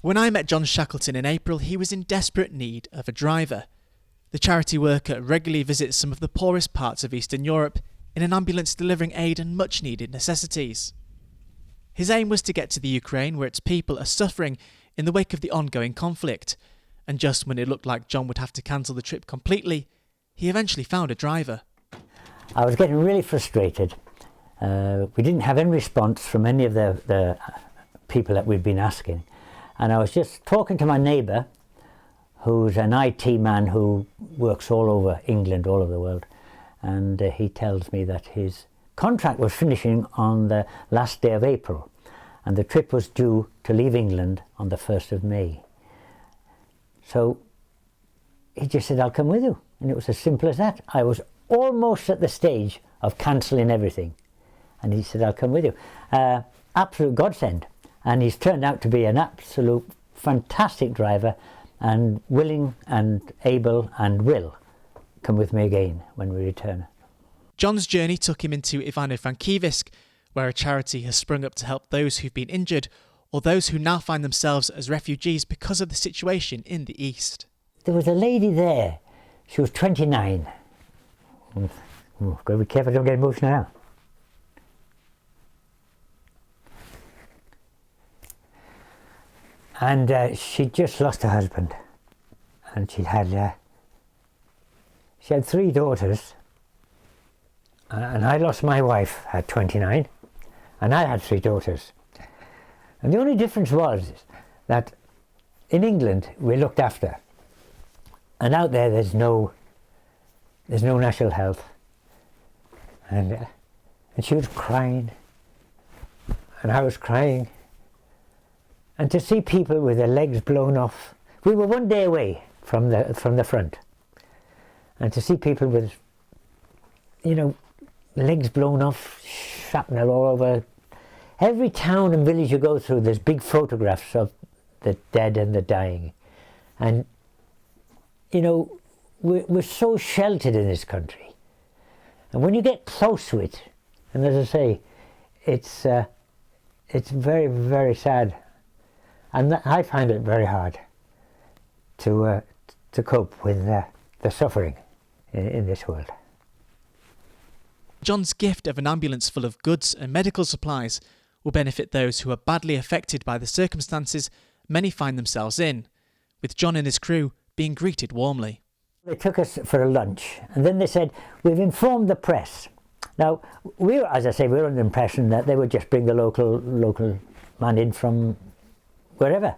When I met John Shackleton in April, he was in desperate need of a driver. The charity worker regularly visits some of the poorest parts of Eastern Europe in an ambulance delivering aid and much-needed necessities. His aim was to get to the Ukraine, where its people are suffering in the wake of the ongoing conflict, and just when it looked like John would have to cancel the trip completely, he eventually found a driver. I was getting really frustrated. We didn't have any response from any of the people that we'd been asking, and I was just talking to my neighbour, who's an IT man who works all over England, all over the world, and he tells me that his contract was finishing on the last day of April, and the trip was due to leave England on the 1st of May. So he just said, "I'll come with you," and it was as simple as that. I was almost at the stage of cancelling everything, and he said, "I'll come with you." Absolute godsend, and he's turned out to be an absolute fantastic driver, and willing and able and will come with me again when we return. John's journey took him into Ivano-Frankivsk, where a charity has sprung up to help those who've been injured or those who now find themselves as refugees because of the situation in the east. There was a lady there. She was 29. Got to be careful, don't get emotional now. And she'd just lost her husband, and she had 3 daughters, and I lost my wife at 29, and I had 3 daughters. And the only difference was that in England we're looked after, and out there there's no national health. And she was crying, and I was crying. And to see people with their legs blown off, we were 1 day away from the front, and to see people with, legs blown off, shrapnel all over. Every town and village you go through, there's big photographs of the dead and the dying, and we're so sheltered in this country, and when you get close to it, and as I say, it's very, very sad. And I find it very hard to cope with the suffering in this world. John's gift of an ambulance full of goods and medical supplies will benefit those who are badly affected by the circumstances many find themselves in, with John and his crew being greeted warmly. They took us for a lunch, and then they said, "We've informed the press." Now, we were under the impression that they would just bring the local man in from wherever.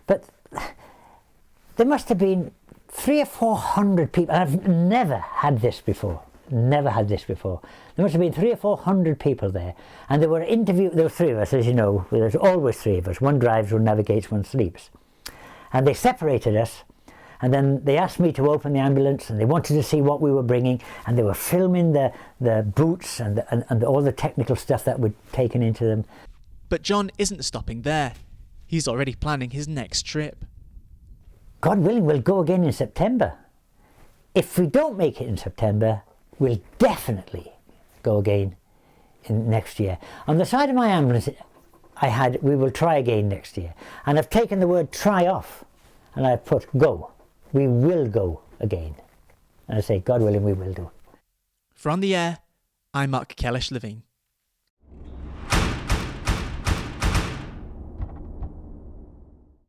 But there must have been 300 or 400 people. I've never had this before. There must have been 300 or 400 people there. And there were 3 of us, as you know. There's always 3 of us. One drives, one navigates, one sleeps. And they separated us. And then they asked me to open the ambulance, and they wanted to see what we were bringing. And they were filming the boots and all the technical stuff that we'd taken into them. But John isn't stopping there. He's already planning his next trip. God willing, we'll go again in September. If we don't make it in September, we'll definitely go again in next year. On the side of my ambulance, we will try again next year. And I've taken the word try off, and I've put go. We will go again. And I say, God willing, we will do. For On the Air, I'm Kielesz-Levine.